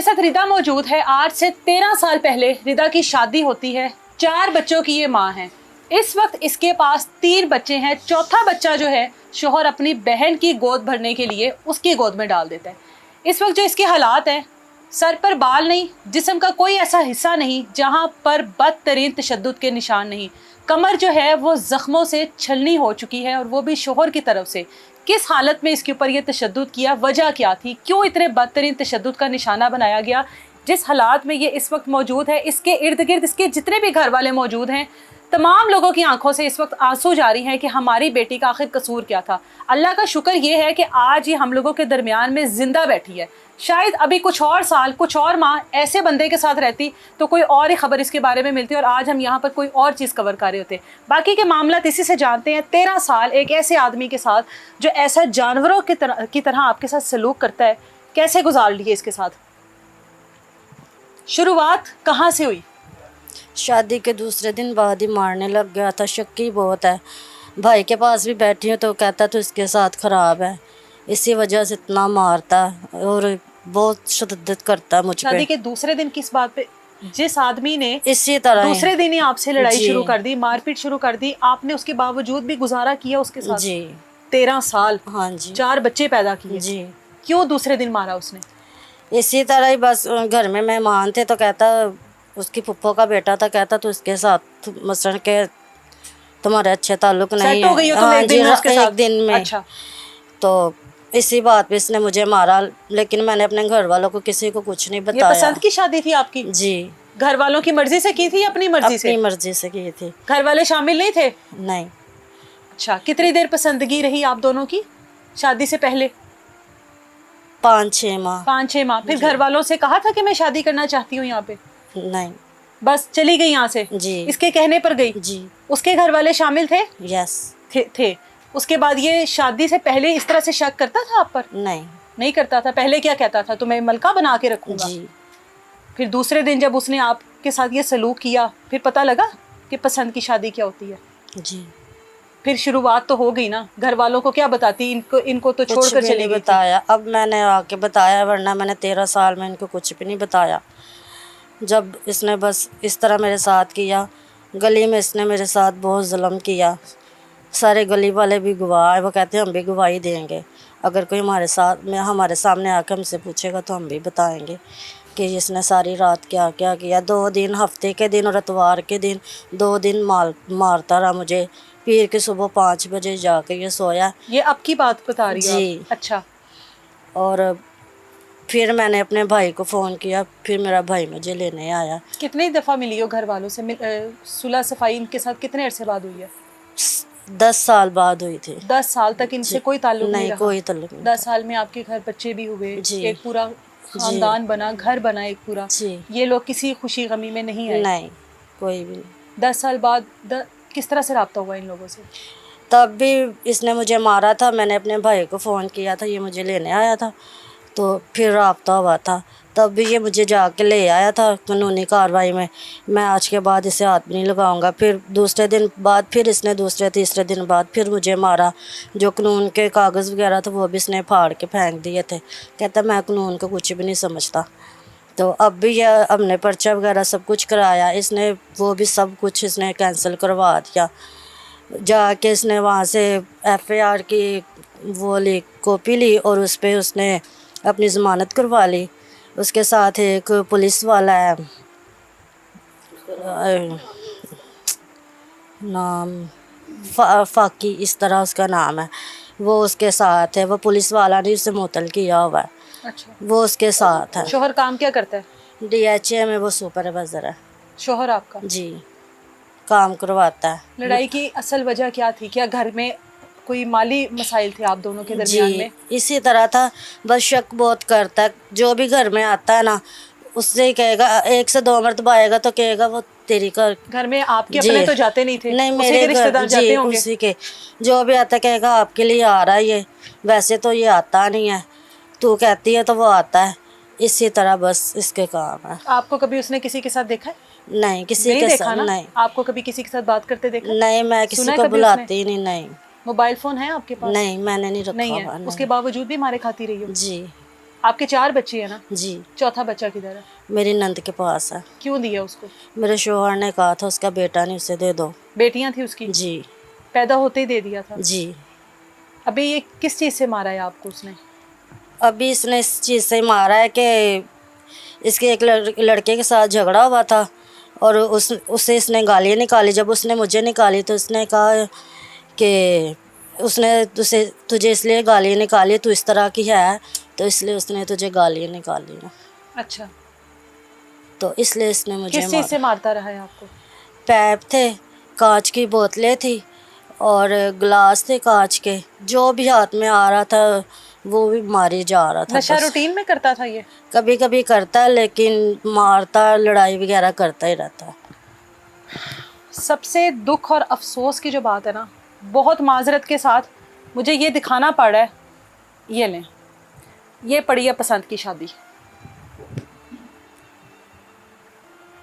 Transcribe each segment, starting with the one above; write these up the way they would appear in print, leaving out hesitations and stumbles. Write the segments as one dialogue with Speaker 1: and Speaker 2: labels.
Speaker 1: मेरे साथ रिदा मौजूद है। आज से 13 साल पहले रिदा की शादी होती है। 4 बच्चों की ये माँ है। इस वक्त इसके पास 3 बच्चे हैं। चौथा बच्चा जो है शोहर अपनी बहन की गोद भरने के लिए उसकी गोद में डाल देता है। इस वक्त जो इसके हालात हैं, सर पर बाल नहीं, जिस्म का कोई ऐसा हिस्सा नहीं जहाँ पर बदतरीन तशद्दुद के निशान नहीं। कमर जो है वो ज़ख्मों से छलनी हो चुकी है, और वो भी शोहर की तरफ से। किस हालत में इसके ऊपर ये तशद्दुद किया, वजह क्या थी, क्यों इतने बदतरीन तशद्दुद का निशाना बनाया गया, जिस हालात में ये इस वक्त मौजूद है, इसके इर्द गिर्द इसके जितने भी घर वाले मौजूद हैं, तमाम लोगों की आंखों से इस वक्त आंसू जारी हैं कि हमारी बेटी का आखिर कसूर क्या था। अल्लाह का शुक्र ये है कि आज ये हम लोगों के दरमियान में ज़िंदा बैठी है। शायद अभी कुछ और साल, कुछ और माह ऐसे बंदे के साथ रहती तो कोई और ही खबर इसके बारे में मिलती और आज हम यहाँ पर कोई और चीज़ कवर कर रहे होते। बाकी के मामला इसी से जानते हैं। 13 साल एक ऐसे आदमी के साथ जो ऐसा जानवरों की तरह आपके साथ सलूक करता है, कैसे गुजार लिए इसके साथ? शुरुआत कहाँ से हुई?
Speaker 2: शादी के दूसरे दिन बाद ही मारने लग गया था। शक्की बहुत है। भाई के पास भी बैठी हूँ तो कहता तो इसके साथ ख़राब है, इसी वजह से इतना मारता और बहुत शद्दत करता है मुझ पे।
Speaker 1: शादी के दूसरे दिन किस बात पे? जिस आदमी ने
Speaker 2: इसी तरह
Speaker 1: दूसरे दिन ही आपसे लड़ाई
Speaker 2: जी।
Speaker 1: शुरू कर दी, मारपीट शुरू कर दी, आपने उसके बावजूद भी गुजारा किया उसके साथ?
Speaker 2: जी
Speaker 1: 13 साल।
Speaker 2: हाँ जी
Speaker 1: 4 बच्चे पैदा किए
Speaker 2: जी।
Speaker 1: क्यों दूसरे दिन मारा उसने?
Speaker 2: इसी तरह ही बस घर में मेहमान थे तो कहता, उसकी फुप्पो का बेटा था, कहता तो उसके साथ मसलन के तुम्हारे अच्छे ताल्लुक नहीं
Speaker 1: सेट हो गई
Speaker 2: है।
Speaker 1: हो तुम
Speaker 2: हाँ
Speaker 1: एक दिन में उसके साथ?
Speaker 2: एक दिन में।
Speaker 1: अच्छा।
Speaker 2: तो इसी बात पे इसने मुझे मारा, लेकिन मैंने अपने घर वालों को किसी को कुछ नहीं
Speaker 1: ये
Speaker 2: बताया।
Speaker 1: पसंद की शादी थी आपकी?
Speaker 2: जी।
Speaker 1: घर वालों की मर्जी से की थी या अपनी मर्जी से?
Speaker 2: अपनी मर्जी से की थी।
Speaker 1: घर वाले शामिल नहीं थे?
Speaker 2: नहीं।
Speaker 1: अच्छा, कितनी देर पसंदगी रही आप दोनों की शादी से पहले?
Speaker 2: 5-6 माह।
Speaker 1: 5-6 माह। फिर घर वालों से कहा था कि मैं शादी करना चाहती हूँ यहाँ पे?
Speaker 2: नहीं।
Speaker 1: बस चली गई यहाँ से?
Speaker 2: जी।
Speaker 1: इसके कहने पर गई?
Speaker 2: जी।
Speaker 1: उसके घर वाले शामिल थे?
Speaker 2: यस।
Speaker 1: थे। उसके बाद ये शादी से पहले इस तरह से शक करता था आप पर? नहीं करता था। पहले क्या कहता था? तुम्हें मलका बना के रखूंगा।
Speaker 2: जी।
Speaker 1: फिर दूसरे दिन जब उसने आपके साथ ये सलूक किया, फिर पता लगा कि पसंद की शादी क्या होती है?
Speaker 2: जी।
Speaker 1: फिर शुरुआत तो हो गई ना। घर वालों को क्या बताती? इनको तो छोड़कर चली गई।
Speaker 2: बताया अब मैंने आके बताया, वरना मैंने 13 साल में इनको कुछ भी नहीं बताया। जब इसने बस इस तरह मेरे साथ किया, गली में इसने मेरे साथ बहुत जुल्म किया। सारे गली वाले भी गवाह है, वो कहते हैं हम भी गवाही देंगे। अगर कोई हमारे सामने आकर हमसे पूछेगा तो हम भी बताएंगे कि इसने सारी रात क्या क्या किया। 2 दिन, हफ्ते के दिन और इतवार के दिन 2 दिन मारता रहा मुझे। पीर के सुबह 5 बजे जाके ये सोया।
Speaker 1: ये अब की बात बता रही हो
Speaker 2: जी।
Speaker 1: अच्छा।
Speaker 2: और फिर मैंने अपने भाई को फ़ोन किया, फिर मेरा भाई मुझे लेने आया।
Speaker 1: कितनी दफ़ा मिली हो घर वालों से? सुलह सफाई इनके साथ कितने अरसे बाद हुई है?
Speaker 2: 10 साल बाद हुई थी।
Speaker 1: 10 साल तक इनसे कोई ताल्लुक नहीं रहा?
Speaker 2: कोई ताल्लुक नहीं।
Speaker 1: 10 साल में आपके घर बच्चे भी हुए, एक पूरा खानदान बना, घर बना एक पूरा। ये लोग किसी खुशी गमी में नहीं आए?
Speaker 2: नहीं, कोई भी नहीं।
Speaker 1: 10 साल बाद किस तरह से रब्ता हुआ इन लोगों से?
Speaker 2: तब भी इसने मुझे मारा था। मैंने अपने भाई को फ़ोन किया था, ये मुझे लेने आया था, तो फिर रब्ता हुआ था। तब भी ये मुझे जाके ले आया था कानूनी कार्रवाई में। मैं आज के बाद इसे हाथ भी नहीं लगाऊंगा। फिर दूसरे दिन बाद फिर इसने दूसरे तीसरे दिन बाद फिर मुझे मारा। जो कानून के कागज़ वगैरह थे वो भी इसने फाड़ के फेंक दिए थे। कहता मैं कानून को कुछ भी नहीं समझता। तो अब भी यह हमने पर्चा वगैरह सब कुछ कराया, इसने वो भी सब कुछ इसने कैंसिल करवा दिया। जाके इसने वहाँ से FIR की वो ली, कॉपी ली, और उस पर उसने अपनी ज़मानत करवा ली। उसके साथ एक पुलिस वाला है, नाम फाकी इस तरह उसका नाम है, वो उसके साथ है। वो पुलिस वाला ने उसे मुअत्तल किया हुआ है।
Speaker 1: अच्छा।
Speaker 2: वो उसके साथ है।
Speaker 1: शोहर काम क्या करता है?
Speaker 2: DHA में वो सुपरवाइज़र है।
Speaker 1: शोहर आपका?
Speaker 2: जी, काम करवाता है।
Speaker 1: लड़ाई की असल वजह क्या थी? क्या घर में कोई माली मसाइल थे आप दोनों के दरमियान में?
Speaker 2: इसी तरह था। बस शक बहुत करता है। जो भी घर में आता है ना, उससे ही कहेगा, 1 से 2 मरतबा आएगा तो कहेगा वो तेरी घर
Speaker 1: में आपके अपने तो जाते नहीं थे?
Speaker 2: नहीं,
Speaker 1: उसी
Speaker 2: मेरे
Speaker 1: के रिश्तेदार जाते होंगे?
Speaker 2: उसी के जो भी आता कहेगा आपके लिए आ रहा है ये, वैसे तो ये आता नहीं है, तू कहती है तो वो आता है। इसी तरह बस इसके काम है।
Speaker 1: आपको कभी उसने किसी के साथ देखा है?
Speaker 2: नहीं, किसी के साथ नहीं।
Speaker 1: आपको कभी किसी के साथ बात करते देखा?
Speaker 2: नहीं, मैं किसी को बुलाती ही नहीं।
Speaker 1: मोबाइल फोन है आपके पास?
Speaker 2: नहीं, मैंने नहीं रखा।
Speaker 1: नहीं है। उसके बावजूद भी मारे खाती रही हो?
Speaker 2: जी।
Speaker 1: आपके 4 बच्चे हैं ना,
Speaker 2: जी।
Speaker 1: चौथा बच्चा किधर है?
Speaker 2: मेरी नंद के पास है।
Speaker 1: क्यों दिया उसको?
Speaker 2: मेरे शोहर ने कहा था उसका बेटा नहीं, उसे दे दो।
Speaker 1: बेटियां थी उसकी?
Speaker 2: जी।
Speaker 1: पैदा होते ही दे दिया था?
Speaker 2: जी।
Speaker 1: अभी ये किस चीज़ से मारा है आपको उसने?
Speaker 2: अभी इसने इस चीज़ से मारा है कि इसके एक लड़के के साथ झगड़ा हुआ था और उससे इसने गालियाँ निकाली। जब उसने मुझे निकाली तो उसने कहा कि उसने तुझे इसलिए गालियाँ निकाली, तू इस तरह की है तो इसलिए उसने तुझे गालियाँ निकाली हैं।
Speaker 1: अच्छा,
Speaker 2: तो इसलिए इसने मुझे
Speaker 1: किस चीज़ से मारता रहा है आपको?
Speaker 2: पैप थे, कांच की बोतलें थी और गिलास थे कांच के, जो भी हाथ में आ रहा था वो भी मारी जा रहा था।
Speaker 1: नशा
Speaker 2: बस
Speaker 1: रूटीन में करता था ये?
Speaker 2: कभी कभी करता है लेकिन मारता, लड़ाई वगैरह करता ही रहता है।
Speaker 1: सबसे दुख और अफसोस की जो बात है ना, बहुत माजरत के साथ मुझे ये दिखाना पड़ रहा है, ये लें, ये पड़ी है पसंद की शादी,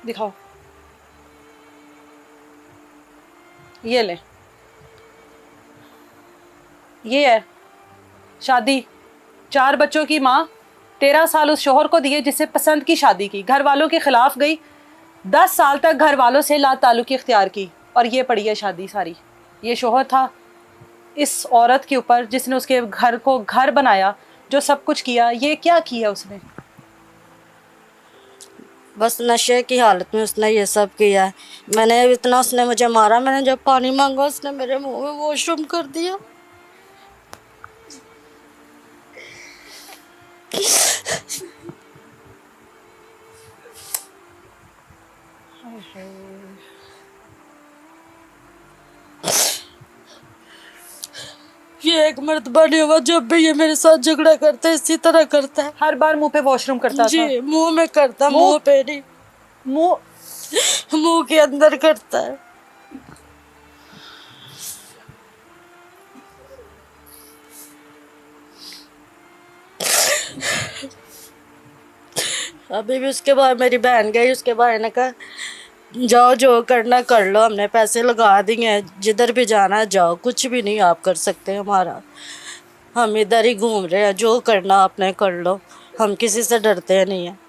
Speaker 1: दिखाओ, ये लें, ये है शादी, 4 बच्चों की माँ, 13 साल उस शोहर को दिए जिससे पसंद की शादी की, घर वालों के खिलाफ गई, 10 साल तक घर वालों से ला ताल्लुकी इख्तियार की, और ये पड़ी है शादी सारी। ये शोहर था इस औरत के ऊपर जिसने उसके घर को घर बनाया, जो सब कुछ किया, ये क्या किया उसने?
Speaker 2: बस नशे की हालत में उसने ये सब किया है। मैंने इतना, उसने मुझे मारा, मैंने जब पानी मांगा उसने मेरे मुंह में वॉशरूम कर दिया। ये एक मर्तबा नहीं हुआ, जब भी ये मेरे साथ झगड़ा करता है इसी तरह करता है।
Speaker 1: हर बार मुंह पे वॉशरूम करता था?
Speaker 2: जी, मुंह में करता,
Speaker 1: मुंह-
Speaker 2: मुंह पे नहीं, मुंह के अंदर करता है। अभी भी उसके बाद मेरी बहन गई, उसके भाई ने कहा जाओ जो करना कर लो, हमने पैसे लगा दिए हैं, जिधर भी जाना है जाओ, कुछ भी नहीं आप कर सकते हमारा, हम इधर ही घूम रहे हैं, जो करना आपने कर लो, हम किसी से डरते नहीं हैं।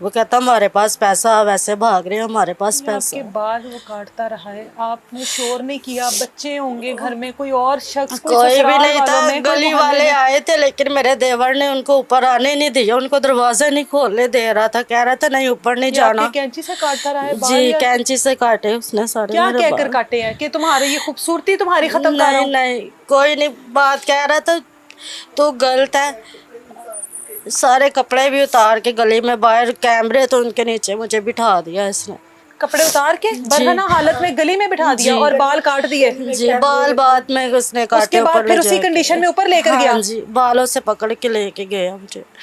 Speaker 2: वो कहता हमारे पास पैसा, वैसे भाग रहे हैं, हमारे पास पैसा।
Speaker 1: आपके बाल वो काटता रहा है, आपने शोर नहीं किया, बच्चे होंगे घर में, कोई और शख्स,
Speaker 2: कोई भी
Speaker 1: ससुराल
Speaker 2: नहीं
Speaker 1: वालों
Speaker 2: था,
Speaker 1: में, कोई
Speaker 2: गली
Speaker 1: मोहल्ले
Speaker 2: वाले
Speaker 1: में?
Speaker 2: आए थे लेकिन मेरे देवर ने उनको ऊपर आने नहीं दिया, उनको दरवाजा नहीं खोलने दे रहा था, कह रहा था नहीं ऊपर नहीं
Speaker 1: ये
Speaker 2: जाना।
Speaker 1: आपके कैंची से काटता रहा है बाल?
Speaker 2: जी,
Speaker 1: या
Speaker 2: कैंची से काटे उसने सारे
Speaker 1: क्या
Speaker 2: मेरे
Speaker 1: कहकर
Speaker 2: बाल।
Speaker 1: काटे हैं कि तुम्हारी ये खूबसूरती तुम्हारी खत्म कर रहा
Speaker 2: नहीं
Speaker 1: हूं?
Speaker 2: नहीं, कोई नहीं बात कह रहा था, तो गलत है। सारे कपड़े भी उतार के गली में, बाहर कैमरे तो उनके नीचे मुझे बिठा दिया इसने।
Speaker 1: कपड़े उतार के बरहना हालत में गली में बिठा दिया
Speaker 2: जी।
Speaker 1: और बाल काट दिए?
Speaker 2: जी, बाल बाद में उसने काटे,
Speaker 1: उसके बाद
Speaker 2: ऊपर
Speaker 1: फिर
Speaker 2: ले
Speaker 1: उसी
Speaker 2: जाके।
Speaker 1: कंडीशन में ऊपर लेकर
Speaker 2: हाँ
Speaker 1: गया?
Speaker 2: जी, बालों से पकड़ के लेके गया मुझे।